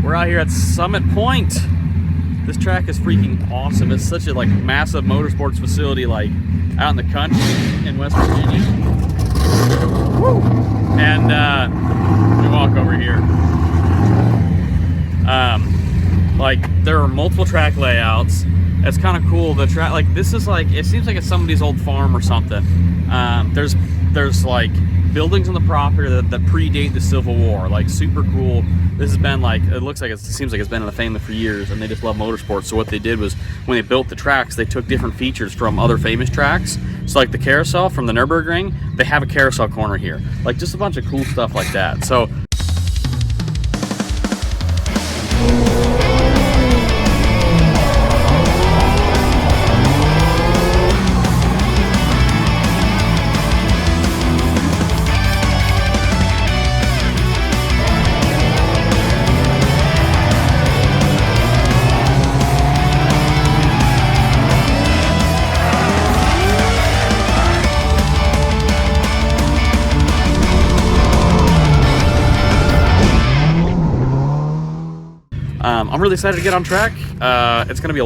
We're out here at Summit Point. This track is freaking awesome. It's such a like massive motorsports facility, like out in the country in West Virginia. Woo! And let me walk over here. Like there are multiple track layouts. It's kind of cool. The track, like this is like, it seems like it's somebody's old farm or something. There's like buildings on the property that predate the Civil War. Like super cool. This has been like, it seems like it's been in the family for years, and they just love motorsports. So what they did was, when they built the tracks, they took different features from other famous tracks. So like the carousel from the Nürburgring, they have a carousel corner here. Like just a bunch of cool stuff like that. So I'm really excited to get on track. It's going to be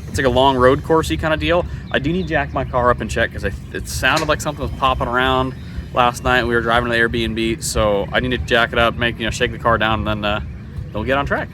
it's like a long road coursey kind of deal. I do need to jack my car up and check because it sounded like something was popping around last night. We were driving to the Airbnb, so I need to jack it up, shake the car down, and then we'll get on track.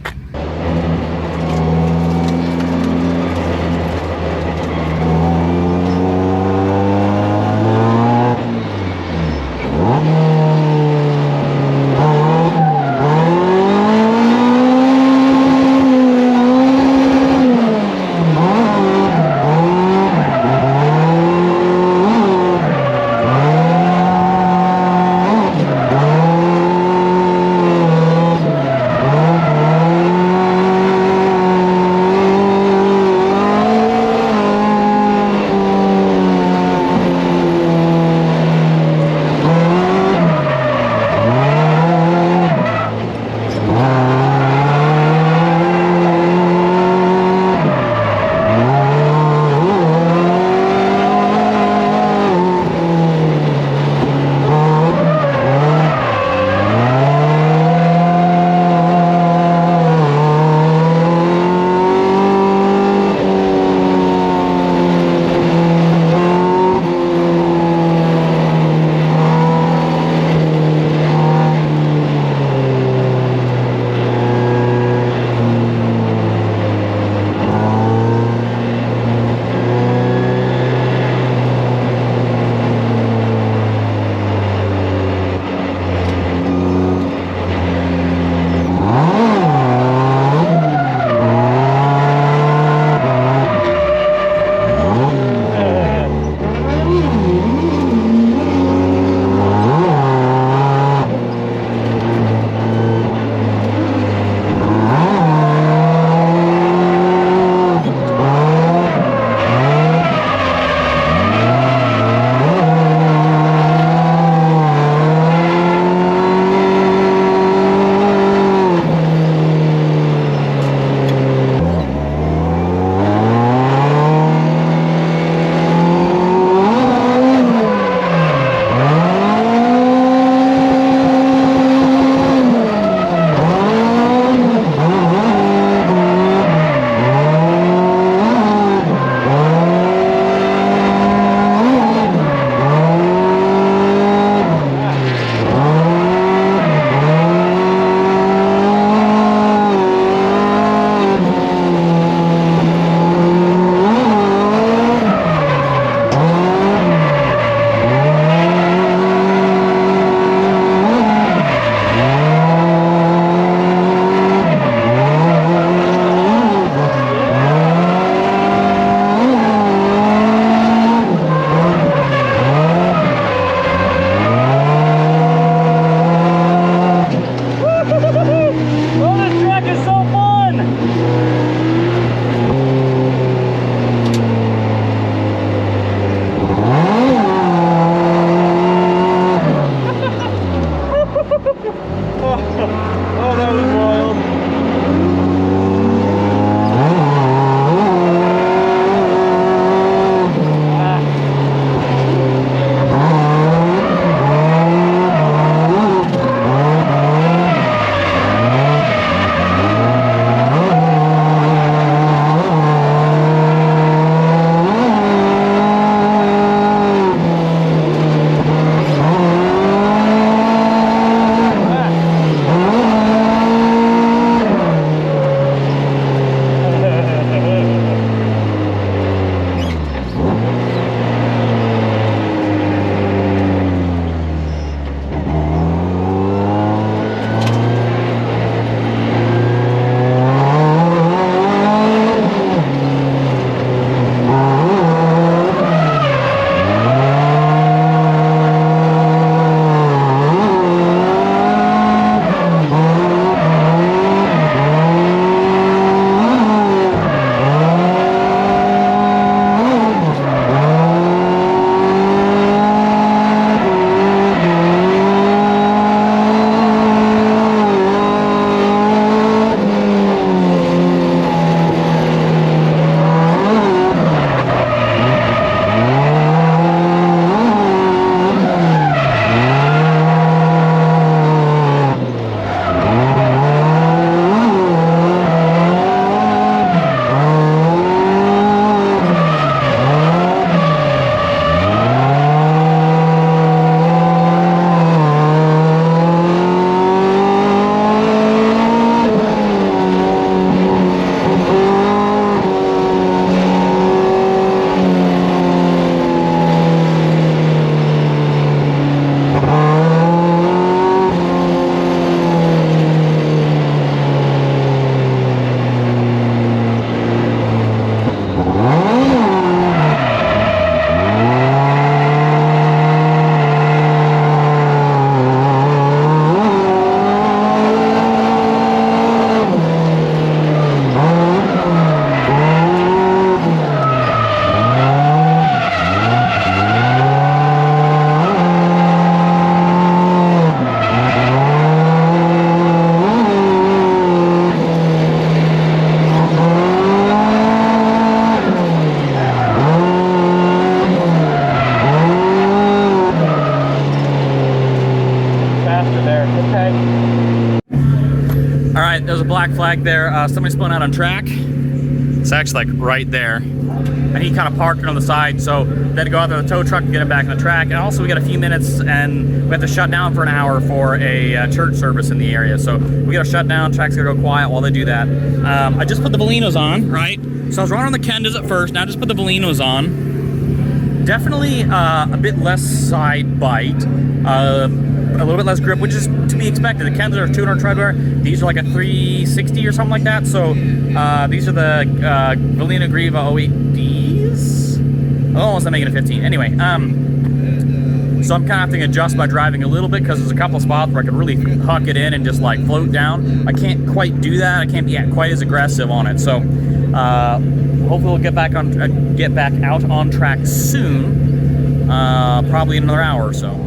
All right, there's a black flag there. Somebody spun out on track. It's actually like right there. And he kind of parked it on the side, so they had to go out to the tow truck and get him back on the track. And also we got a few minutes and we have to shut down for an hour for a church service in the area. So we got to shut down, track's gonna go quiet while they do that. I just put the Valinos on, right? So I was running on the Kendas at first, now I just put the Valinos on. Definitely a bit less side bite, a little bit less grip, which is to be expected. The Kendas are 200 treadwear. These are like a 360 or something like that. So these are the Valina Griva 08Ds. Oh, almost I'm making a 15. Anyway, so I'm kind of having to adjust my driving a little bit because there's a couple of spots where I could really huck it in and just like float down. I can't quite do that. I can't be quite as aggressive on it. So hopefully we'll get back out on track soon. Probably in another hour or so.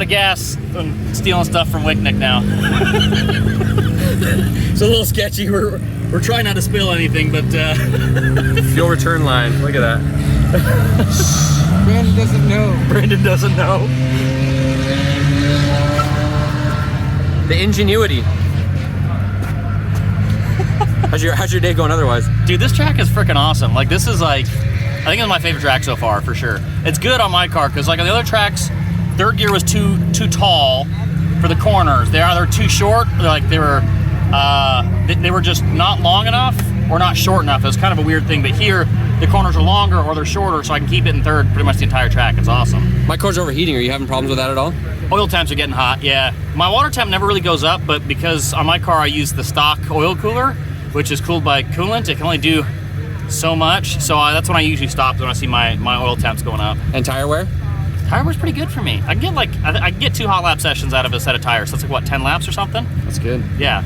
Gas and stealing stuff from Wicknick now. It's a little sketchy. We're trying not to spill anything, but fuel return line. Look at that. Brandon doesn't know. Brandon doesn't know. The ingenuity. How's your day going otherwise? Dude, this track is freaking awesome. Like, this is like, I think it's my favorite track so far for sure. It's good on my car because like on the other tracks, third gear was too tall for the corners. They're either too short, or like they were just not long enough or not short enough. It was kind of a weird thing. But here, the corners are longer or they're shorter, so I can keep it in third pretty much the entire track. It's awesome. My car's overheating. Are you having problems with that at all? Oil temps are getting hot, yeah. My water temp never really goes up, but because on my car I use the stock oil cooler, which is cooled by coolant, it can only do so much. So that's when I usually stop when I see my oil temps going up. And tire wear? Tire wear's pretty good for me. I can get I can get 2 hot lap sessions out of a set of tires. So that's like what, 10 laps or something? That's good. Yeah.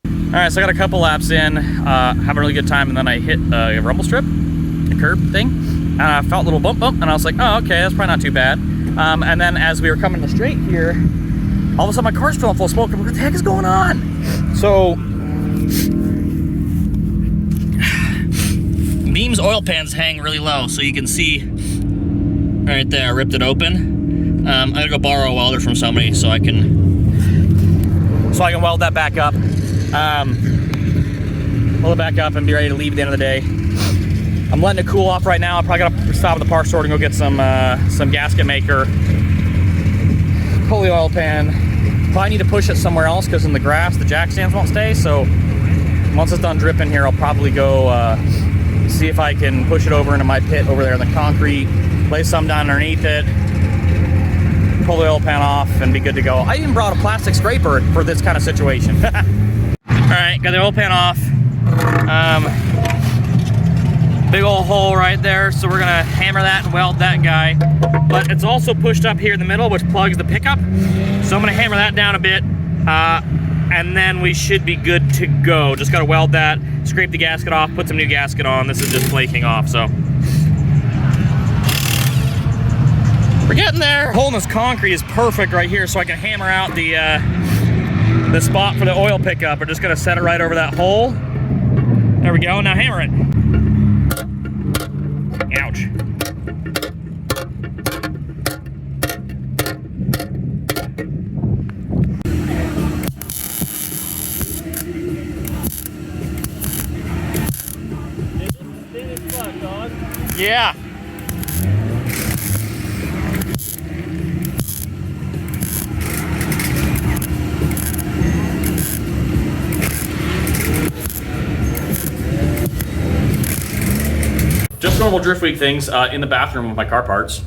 All right, so I got a couple laps in, having a really good time, and then I hit a rumble strip, a curb thing, and I felt a little bump, and I was like, oh, okay, that's probably not too bad. And then as we were coming the straight here, all of a sudden my car's filling full of smoke. I'm like, what the heck is going on? So, Beam's oil pans hang really low, so you can see right there, I ripped it open. I gotta go borrow a welder from somebody so I can weld that back up. Pull it back up and be ready to leave at the end of the day. I'm letting it cool off right now. I probably gotta stop at the parts store and go get some gasket maker. Pull the oil pan. Probably need to push it somewhere else because in the grass the jack stands won't stay. So once it's done dripping here, I'll probably go see if I can push it over into my pit over there in the concrete, lay some down underneath it, pull the oil pan off, and be good to go. I even brought a plastic scraper for this kind of situation. All right, got the oil pan off. Big old hole right there, so we're gonna hammer that and weld that guy. But it's also pushed up here in the middle, which plugs the pickup. So I'm gonna hammer that down a bit, and then we should be good to go. Just gotta weld that, scrape the gasket off, put some new gasket on. This is just flaking off, so. We're getting there. Hole in this concrete is perfect right here, so I can hammer out the spot for the oil pickup. We're just gonna set it right over that hole. There we go, now hammer it. Ouch. Yeah. Just normal Drift Week things in the bathroom with my car parts.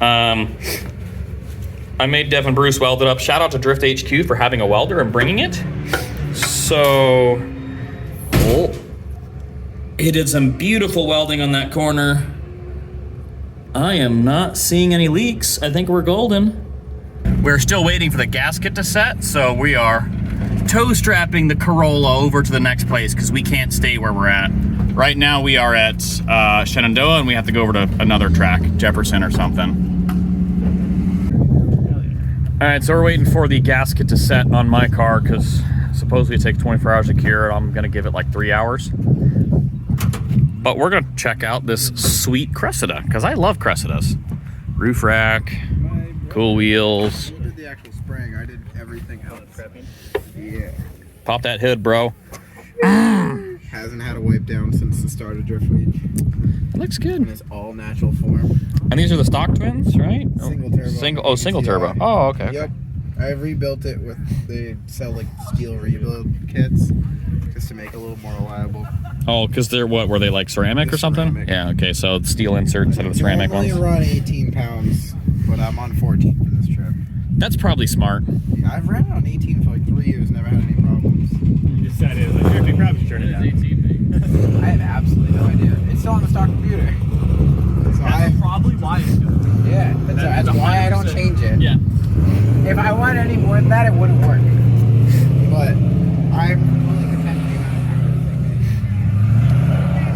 I made Devin Bruce weld it up. Shout out to Drift HQ for having a welder and bringing it. So, he did some beautiful welding on that corner. I am not seeing any leaks. I think we're golden. We're still waiting for the gasket to set, so we are toe strapping the Corolla over to the next place because we can't stay where we're at. Right now we are at Shenandoah and we have to go over to another track, Jefferson or something. All right, so we're waiting for the gasket to set on my car because supposedly it takes 24 hours to cure. I'm gonna give it like 3 hours. But we're gonna check out this sweet Cressida because I love Cressidas. Roof rack, cool wheels. You did the actual spraying, I did everything else. Yeah. Pop that hood, bro. Hasn't had a wipe down since the start of Drift Week. It looks good. In its all natural form. And these are the stock twins, right? Single turbo. Single turbo. Oh, okay. Yep. I rebuilt it with, they sell like steel rebuild kits just to make it a little more reliable. Oh, because they're what? Were they like ceramic or something? Ceramic. Yeah, okay, so it's steel insert instead of the ceramic ones. I only run 18 pounds, but I'm on 14 for this trip. That's probably smart. Yeah, I've ran on 18 for like 3 years, never had any problems. You decided, like, you're probably turn it down. I have absolutely no idea. It's still on the stock computer. So That's probably why it's doing it. Yeah, that's why I don't change it. Yeah. If I wanted any more than that, it wouldn't work. But I'm really content with the amount of time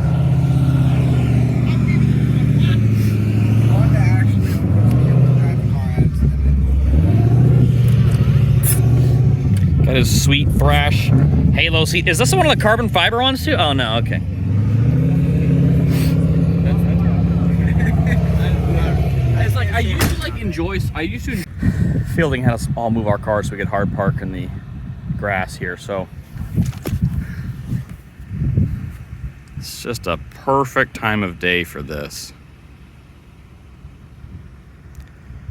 it's taking. I want to actually be able to drive the car and Got his sweet thrash halo seat. Is this one of the carbon fiber ones too? Oh no, okay. It's like I used to Fielding had us all move our cars so we could hard park in the grass here, so it's just a perfect time of day for this.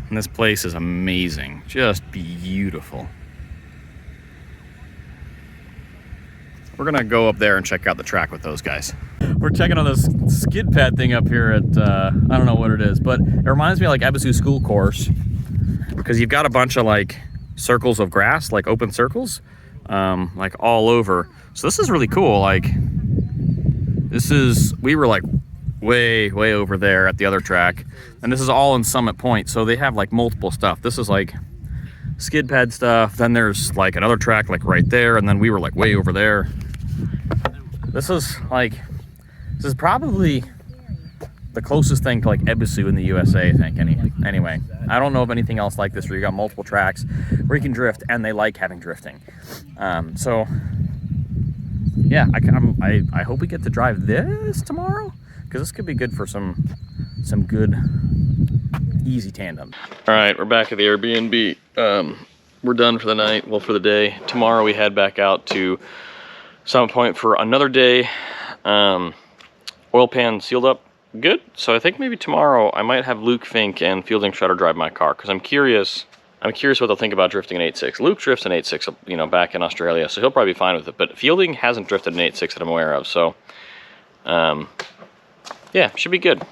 And this place is amazing, just beautiful. We're gonna go up there and check out the track with those guys. We're checking on this skid pad thing up here at, I don't know what it is, but it reminds me of like Ebisu school course because you've got a bunch of like circles of grass, like open circles, like all over. So this is really cool. Like we were like way over there at the other track, and this is all in Summit Point. So they have like multiple stuff. This is like skid pad stuff. Then there's like another track like right there, and then we were like way over there. This is probably the closest thing to like Ebisu in the USA, I think. Anyway, I don't know of anything else like this where you got multiple tracks where you can drift, and they like having drifting. So yeah, I hope we get to drive this tomorrow, because this could be good for some good easy tandem. All right, we're back at the Airbnb. We're done for the night, well, for the day. Tomorrow we head back out to Summit Point for another day. Oil pan sealed up good, so I think maybe tomorrow I might have Luke, Fink, and Fielding try to drive my car, because I'm curious what they'll think about drifting an 8.6. Luke drifts an 8.6, you know, back in Australia, so he'll probably be fine with it, but Fielding hasn't drifted an 8.6 that I'm aware of, so yeah, should be good.